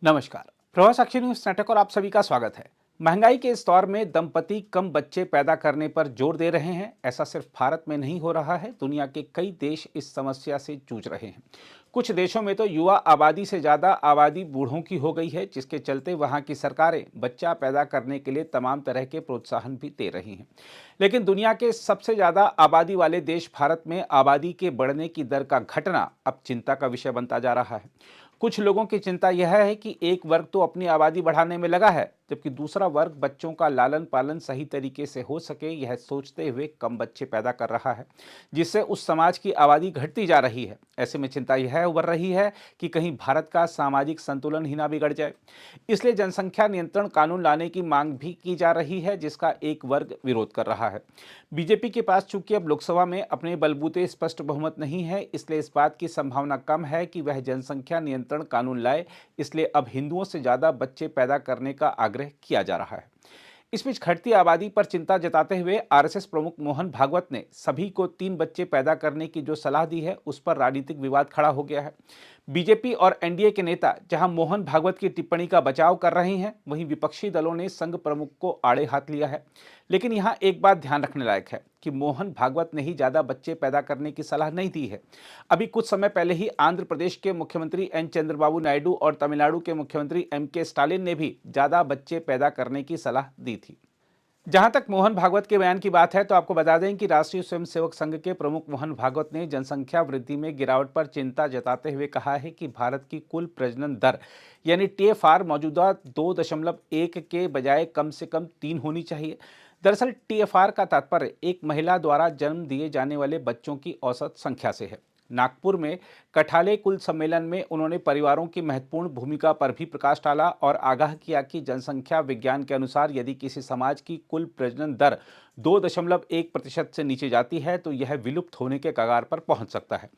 नमस्कार। प्रवाह साक्षी news network और आप सभी का स्वागत है। महंगाई के इस दौर में दंपति कम बच्चे पैदा करने पर जोर दे रहे हैं। ऐसा सिर्फ भारत में नहीं हो रहा है, दुनिया के कई देश इस समस्या से जूझ रहे हैं। कुछ देशों में तो युवा आबादी से ज्यादा आबादी बूढ़ों की हो गई है, जिसके चलते वहां की सरकारें बच्चा पैदा करने के लिए तमाम तरह के प्रोत्साहन भी दे रही हैं। लेकिन दुनिया के सबसे ज्यादा आबादी वाले देश भारत में आबादी के बढ़ने की दर का घटना अब चिंता का विषय बनता जा रहा है। कुछ लोगों की चिंता यह है कि एक वर्ग तो अपनी आबादी बढ़ाने में लगा है, जबकि दूसरा वर्ग बच्चों का लालन पालन सही तरीके से हो सके यह सोचते हुए कम बच्चे पैदा कर रहा है, जिससे उस समाज की आबादी घटती जा रही है। ऐसे में चिंता यह उभर रही है कि कहीं भारत का सामाजिक संतुलन ही ना बिगड़ जाए। इसलिए जनसंख्या नियंत्रण कानून लाने की मांग भी की जा रही है, जिसका एक वर्ग विरोध कर रहा है। बीजेपी के पास चूंकि अब लोकसभा में अपने बलबूते स्पष्ट बहुमत नहीं है, इसलिए इस बात की संभावना कम है कि वह जनसंख्या नियंत्रण कानून लाए। इसलिए अब हिंदुओं से ज्यादा बच्चे पैदा करने का आग्रह किया जा रहा है। इस बीच घटती आबादी पर चिंता जताते हुए आरएसएस प्रमुख मोहन भागवत ने सभी को 3 बच्चे पैदा करने की जो सलाह दी है, उस पर राजनीतिक विवाद खड़ा हो गया है। बीजेपी और एनडीए के नेता जहां मोहन भागवत की टिप्पणी का बचाव कर रहे हैं, वहीं विपक्षी दलों ने संघ प्रमुख को आड़े हाथ लिया है। लेकिन यहां एक बात ध्यान रखने लायक है कि मोहन भागवत ने ही ज्यादा बच्चे पैदा करने की सलाह नहीं दी है। अभी कुछ समय पहले ही आंध्र प्रदेश के मुख्यमंत्री एन चंद्रबाबू नायडू और तमिलनाडु के मुख्यमंत्री एम के स्टालिन ने भी ज्यादा बच्चे पैदा करने की सलाह दी थी। जहां तक मोहन भागवत के बयान की बात है, तो आपको बता दें कि राष्ट्रीय स्वयंसेवक संघ के प्रमुख मोहन भागवत ने जनसंख्या वृद्धि में गिरावट पर चिंता जताते हुए कहा है कि भारत की कुल प्रजनन दर यानी टीएफआर मौजूदा 2.1 के बजाय कम से कम 3 होनी चाहिए। दरअसल टीएफआर का तात्पर्य एक महिला द्वारा जन्म दिए जाने वाले बच्चों की औसत संख्या से है। नागपुर में कठाले कुल सम्मेलन में उन्होंने परिवारों की महत्वपूर्ण भूमिका पर भी प्रकाश डाला और आगाह किया कि जनसंख्या विज्ञान के अनुसार यदि किसी समाज की कुल प्रजनन दर 2.1% से नीचे जाती है तो यह विलुप्त होने के कगार पर पहुंच सकता है।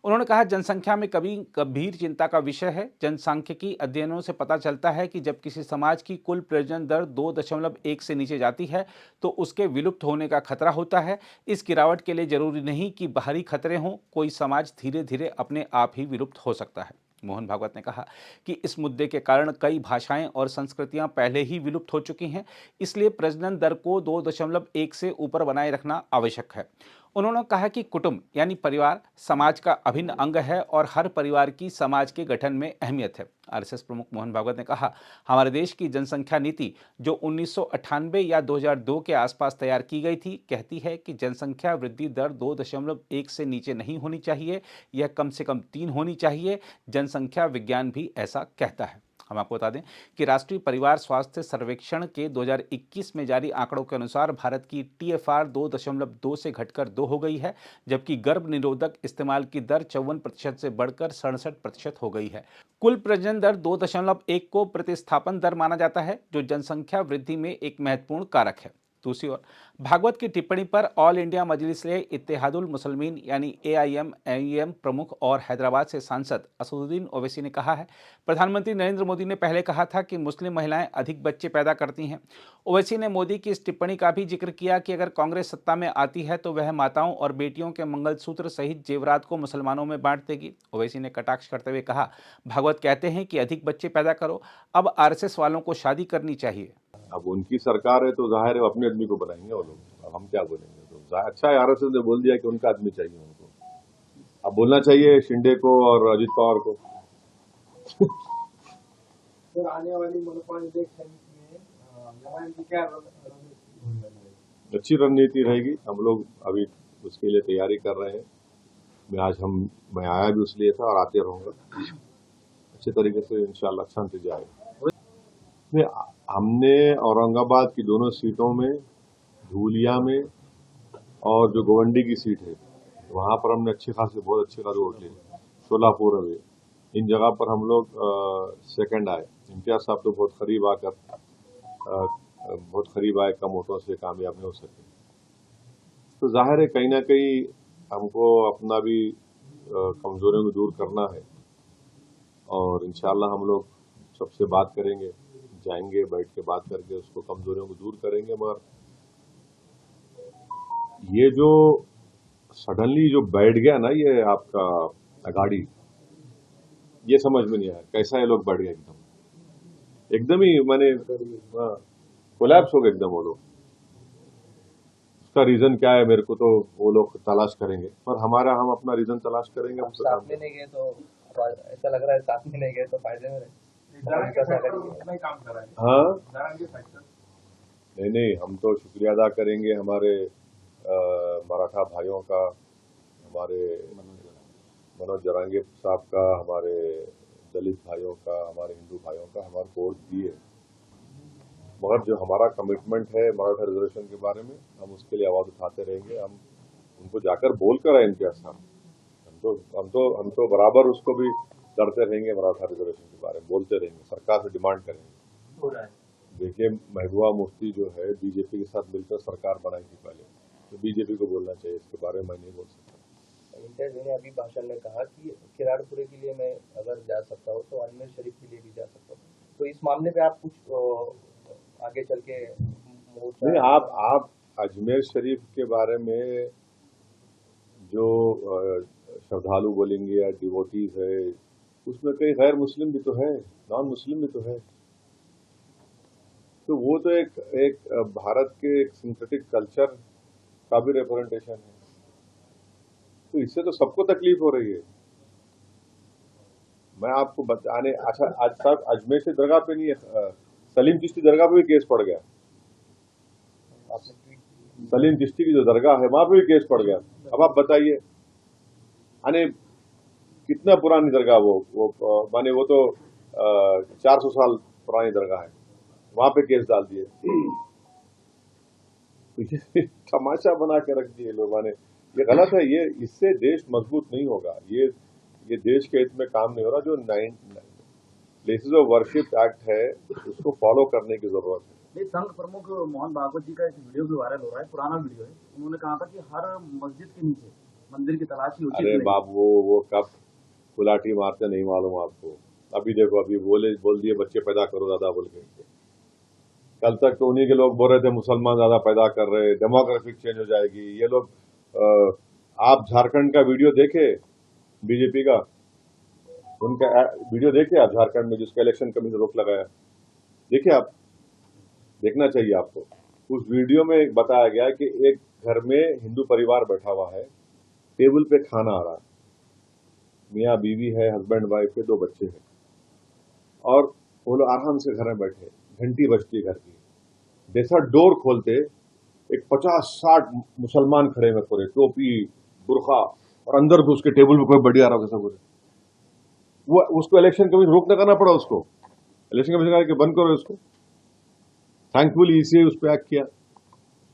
उन्होंने कहा, जनसंख्या में कभी गंभीर चिंता का विषय है। जनसांख्यिकी अध्ययनों से पता चलता है कि जब किसी समाज की कुल प्रजनन दर 2.1 से नीचे जाती है तो उसके विलुप्त होने का खतरा होता है। इस गिरावट के लिए जरूरी नहीं कि बाहरी खतरे हों, कोई समाज धीरे धीरे अपने आप ही विलुप्त हो सकता है। मोहन भागवत ने कहा कि इस मुद्दे के कारण कई भाषाएं और संस्कृतियां पहले ही विलुप्त हो चुकी हैं, इसलिए प्रजनन दर को 2.1 से ऊपर बनाए रखना आवश्यक है। उन्होंने कहा कि कुटुंब यानी परिवार समाज का अभिन्न अंग है और हर परिवार की समाज के गठन में अहमियत है। आरएसएस प्रमुख मोहन भागवत ने कहा, हमारे देश की जनसंख्या नीति जो 1998 या 2002 के आसपास तैयार की गई थी, कहती है कि जनसंख्या वृद्धि दर 2.1 से नीचे नहीं होनी चाहिए, यह कम से कम 3 होनी चाहिए। जनसंख्या विज्ञान भी ऐसा कहता है। हम आपको बता दें कि राष्ट्रीय परिवार स्वास्थ्य सर्वेक्षण के 2021 में जारी आंकड़ों के अनुसार भारत की टीएफआर 2.2 से घटकर 2 हो गई है, जबकि गर्भ निरोधक इस्तेमाल की दर 54% से बढ़कर 67% हो गई है। कुल प्रजनन दर 2.1 को प्रतिस्थापन दर माना जाता है, जो जनसंख्या वृद्धि में एक महत्वपूर्ण कारक है। दूसरी ओर भागवत की टिप्पणी पर ऑल इंडिया मजलिस इत्तेहादुल मुसलमीन यानी एआईएम प्रमुख और हैदराबाद से सांसद असदुद्दीन ओवैसी ने कहा है, प्रधानमंत्री नरेंद्र मोदी ने पहले कहा था कि मुस्लिम महिलाएं अधिक बच्चे पैदा करती हैं। ओवैसी ने मोदी की इस टिप्पणी का भी जिक्र किया कि अगर कांग्रेस सत्ता में आती है तो वह माताओं और बेटियों के मंगलसूत्र सहित जेवरात को मुसलमानों में बांट देगी। ओवैसी ने कटाक्ष करते हुए कहा, भागवत कहते हैं कि अधिक बच्चे पैदा करो, अब आरएसएस वालों को शादी करनी चाहिए। अब उनकी सरकार है तो जाहिर है अपने आदमी को बनाएंगे वो लोग। अब हम क्या बोलेंगे? तो अच्छा है, आरएसएस ने बोल दिया कि उनका आदमी चाहिए उनको। अब बोलना चाहिए शिंदे को और अजित पवार को। सर, आने वाली मनपा इलेक्शन में लड़ाई की क्या रणनीति? अच्छी रणनीति रहेगी। हम लोग अभी उसके लिए तैयारी कर रहे हैं। मैं आया भी उसलिए था और आते रहूंगा। अच्छे तरीके से इंशाल्लाह अच्छा नतीजा आएगा। हमने औरंगाबाद की दोनों सीटों में, धूलिया में और जो गोवंडी की सीट है, वहां पर हमने बहुत अच्छे खासे वोट लिए। सोलापुर में इन जगह पर हम लोग सेकंड आए। इम्तियाज साहब तो बहुत करीब आए, कम वोटों से कामयाब नहीं हो सके। तो जाहिर है कहीं ना कहीं हमको अपना भी कमजोरियों को दूर करना है और इंशाल्लाह हम लोग सबसे बात करेंगे, जाएंगे, बैठ के बात करके उसको कमजोरियों को दूर करेंगे। मगर ये जो सडनली जो बैठ गया ना, ये आपका अगाड़ी, ये समझ में नहीं आया कैसा ये लोग बैठ गए एकदम। एकदम ही मैंने कोलैप्स हो गए एकदम वो लोग। उसका रीजन क्या है मेरे को तो वो लोग तलाश करेंगे, पर हम अपना रीजन तलाश करेंगे। आप साथ में नहीं गए तो ऐसा लग रहा है, साथ में नहीं गए तो फायदे में रहे। दारांगे फैक्टर उतना ही काम कर रहा है। हाँ दारांगे फैक्टर नहीं, हम तो शुक्रिया अदा करेंगे हमारे मराठा भाइयों का, हमारे मनोज जरांगे साहब का, हमारे दलित भाइयों का, हमारे हिंदू भाइयों का, हमारे वोट दिए। मगर जो हमारा कमिटमेंट है मराठा रिजर्वेशन के बारे में, हम उसके लिए आवाज उठाते रहेंगे। हम उनको जाकर बोल कर आए इम्तियाज साहब। हम तो बराबर उसको भी करते रहेंगे, मराठा रिजर्वेशन के बारे में बोलते रहेंगे, सरकार से डिमांड करेंगे। हो रहा है। देखिए महबूबा मुफ्ती जो है बीजेपी के साथ मिलकर सरकार बनाई थी पहले, तो बीजेपी को बोलना चाहिए, इसके बारे में मैं नहीं बोल सकता। इम्तियाज ने अभी भाषण में कहा कि किराड़पुरे के लिए मैं अगर जा सकता हूँ तो अजमेर शरीफ के लिए भी जा सकता हूँ। तो इस मामले पे आप कुछ आगे चल के नहीं, आप अजमेर शरीफ के बारे में जो श्रद्धालु बोलेंगे या डिवोटीज है, उसमें कई गैर मुस्लिम भी तो है, नॉन मुस्लिम भी तो है। तो वो तो एक भारत के एक सिंथेटिक कल्चर का भी रिप्रेजेंटेशन है। तो इससे तो सबको तकलीफ हो रही है। मैं आपको बताने, अच्छा आज तक अजमेर से दरगाह पे नहीं है, सलीम चिश्ती दरगाह पे भी केस पड़ गया। सलीम चिश्ती की जो दरगाह है वहां पे भी केस पड़ गया। अब आप बताइए, यानी कितना पुरानी दरगाह वो माने वो तो 400 साल पुरानी दरगाह है, वहां पे केस डाल दिए। तमाशा बना के रख दिए लोगों ने। ये गलत है, ये इससे देश मजबूत नहीं होगा। ये देश के हित में काम नहीं हो रहा। जो प्लेसेस ऑफ वर्शिप एक्ट है उसको फॉलो करने की जरूरत है। नहीं, संघ प्रमुख मोहन भागवत जी का एक वीडियो भी वायरल हो रहा है, पुराना वीडियो है। उन्होंने कहा था कि हर मस्जिद के नीचे मंदिर की तलाशी होती है। अरे बाबू, वो कब गुलाटी मारते नहीं मालूम आपको। अभी देखो, अभी बोल दिए बच्चे पैदा करो दादा बोल के। कल तक तो उन्हीं के लोग बोल रहे थे मुसलमान ज्यादा पैदा कर रहे, डेमोग्राफिक चेंज हो जाएगी। ये लोग आप झारखंड का वीडियो देखे बीजेपी का, उनका वीडियो देखे आप झारखंड में जिसका इलेक्शन कमीशन रोक लगाया, देखिए आप, देखना चाहिए आपको। उस वीडियो में बताया गया कि एक घर में हिंदू परिवार बैठा हुआ है, टेबल पे खाना आ रहा है, मियाँ बीवी है, हस्बैंड वाइफ है, 2 बच्चे हैं, और वो लोग आराम से घर में बैठे, घंटी बजती है घर की। जैसा डोर खोलते एक 50-60 मुसलमान खड़े हैं पूरे, टोपी बुरखा, और अंदर भी उसके टेबल पे कोई बढ़िया रहा कैसा बोले। वो उसको इलेक्शन कमीशन रोक न करना पड़ा, उसको इलेक्शन कमीशन कहा कि बंद करो इसको। थैंकफुली इसे उस पर एक्ट किया।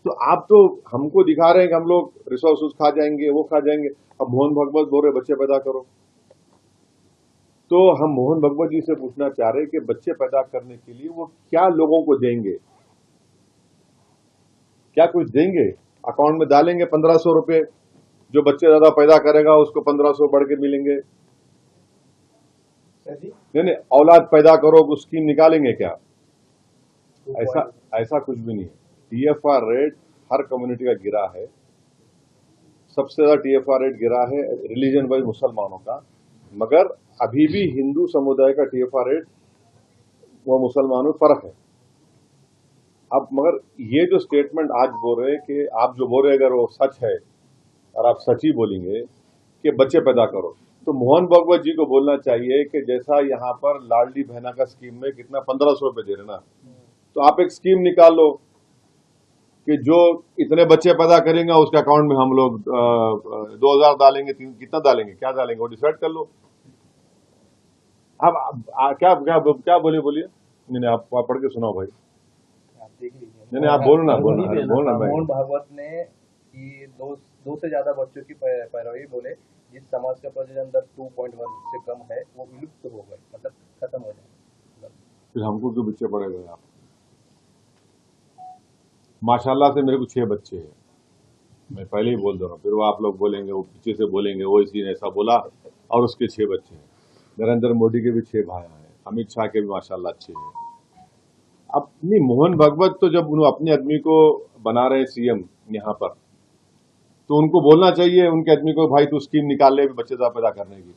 तो आप तो हमको दिखा रहे हैं कि हम लोग रिसोर्सेज खा जाएंगे, वो खा जाएंगे। अब मोहन भागवत बोल रहे बच्चे पैदा करो, तो हम मोहन भागवत जी से पूछना चाह रहे हैं कि बच्चे पैदा करने के लिए वो क्या लोगों को देंगे, क्या कुछ देंगे? अकाउंट में डालेंगे 1500 रुपए, जो बच्चे ज्यादा पैदा करेगा उसको 1500 बढ़ के मिलेंगे। नहीं, औलाद पैदा करो तो स्कीम निकालेंगे क्या? ऐसा कुछ भी नहीं है। टीएफआर रेट हर कम्युनिटी का गिरा है। सबसे ज्यादा टीएफआर रेट गिरा है रिलीजन वाइज मुसलमानों का, मगर अभी भी हिंदू समुदाय का टीएफआर रेट वो मुसलमानों में फर्क है। अब मगर ये जो स्टेटमेंट आज बोल रहे हैं कि आप जो बोल रहे हैं अगर वो सच है और आप सच ही बोलेंगे कि बच्चे पैदा करो, तो मोहन भागवत जी को बोलना चाहिए कि जैसा यहाँ पर लाडली बहना का स्कीम में कितना 1500 रुपए दे रहे ना, तो आप एक स्कीम निकाल लो कि जो इतने बच्चे पैदा करेंगे उसके अकाउंट में हम लोग 2000 डालेंगे, कितना डालेंगे, क्या डालेंगे वो डिसाइड कर लो। अब क्या बोलिए। नहीं, आप पढ़ के सुनाओ भाई। आप देख लीजिए। नहीं, आप बोलना। मोहन भागवत ने कि 2 से ज्यादा बच्चों की पैरवी बोले, जिस समाज का प्रजनन दर 2.1 से कम है वो विलुप्त हो गए, मतलब खत्म हो जाए। फिर हमको क्यों बच्चे पड़ेगा? आप माशाल्लाह से मेरे को 6 बच्चे हैं, मैं पहले ही बोल दे रहा हूँ। फिर वो आप लोग बोलेंगे, वो पीछे से बोलेंगे वो इसी ने ऐसा बोला, और उसके 6 बच्चे हैं। नरेंद्र मोदी के भी 6 भाई हैं, अमित शाह के भी माशाल्लाह अच्छे हैं। अब नहीं, मोहन भागवत तो जब उन्होंने अपने आदमी को बना रहे सीएम यहाँ पर, तो उनको बोलना चाहिए उनके आदमी को, भाई तू स्कीम निकाल ले बच्चे पैदा करने की,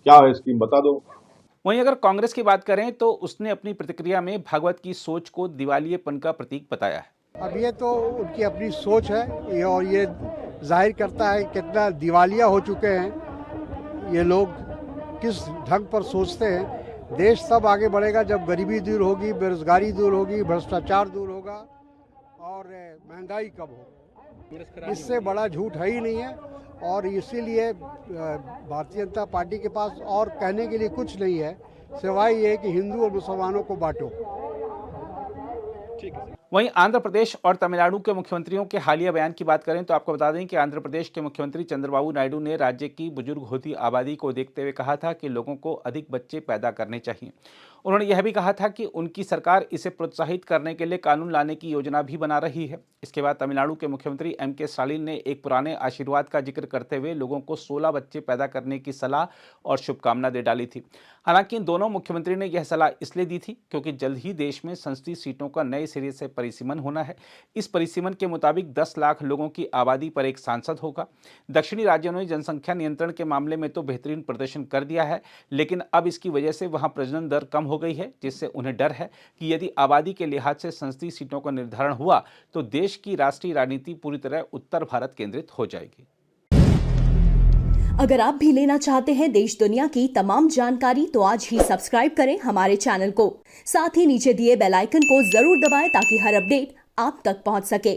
क्या है स्कीम बता दो। वहीं अगर कांग्रेस की बात करें तो उसने अपनी प्रतिक्रिया में भागवत की सोच को दिवालियेपन का प्रतीक बताया है। अब ये तो उनकी अपनी सोच है और ये जाहिर करता है कितना दिवालिया हो चुके हैं ये लोग, किस ढंग पर सोचते हैं। देश तब आगे बढ़ेगा जब गरीबी दूर होगी, बेरोजगारी दूर होगी, भ्रष्टाचार दूर होगा और महंगाई कम होगी। इससे बड़ा झूठ है ही नहीं है और इसीलिए भारतीय जनता पार्टी के पास और कहने के लिए कुछ नहीं है सिवाय ये कि हिंदू और मुसलमानों को बांटो। वहीं आंध्र प्रदेश और तमिलनाडु के मुख्यमंत्रियों के हालिया बयान की बात करें तो आपको बता दें कि आंध्र प्रदेश के मुख्यमंत्री चंद्रबाबू नायडू ने राज्य की बुजुर्ग होती आबादी को देखते हुए कहा था कि लोगों को अधिक बच्चे पैदा करने चाहिए। उन्होंने यह भी कहा था कि उनकी सरकार इसे प्रोत्साहित करने के लिए कानून लाने की योजना भी बना रही है। इसके बाद तमिलनाडु के मुख्यमंत्री एम.के. स्टालिन ने एक पुराने आशीर्वाद का जिक्र करते हुए लोगों को 16 बच्चे पैदा करने की सलाह और शुभकामना दे डाली थी। हालांकि इन दोनों मुख्यमंत्री ने यह सलाह इसलिए दी थी क्योंकि जल्द ही देश में संसदीय सीटों का नए सिरे से परिसीमन होना है। इस परिसीमन के मुताबिक 10 लाख लोगों की आबादी पर एक सांसद होगा। दक्षिणी राज्यों ने जनसंख्या नियंत्रण के मामले में तो बेहतरीन प्रदर्शन कर दिया है, लेकिन अब इसकी वजह से वहां प्रजनन दर कम हो गई है, जिससे उन्हें डर है कि यदि आबादी के लिहाज से संसदीय सीटों का निर्धारण हुआ तो देश की राष्ट्रीय राजनीति पूरी तरह उत्तर भारत केंद्रित हो जाएगी। अगर आप भी लेना चाहते हैं देश दुनिया की तमाम जानकारी तो आज ही सब्सक्राइब करें हमारे चैनल को। साथ ही नीचे दिए बेल आइकन को जरूर दबाएं ताकि हर अपडेट आप तक पहुंच सके।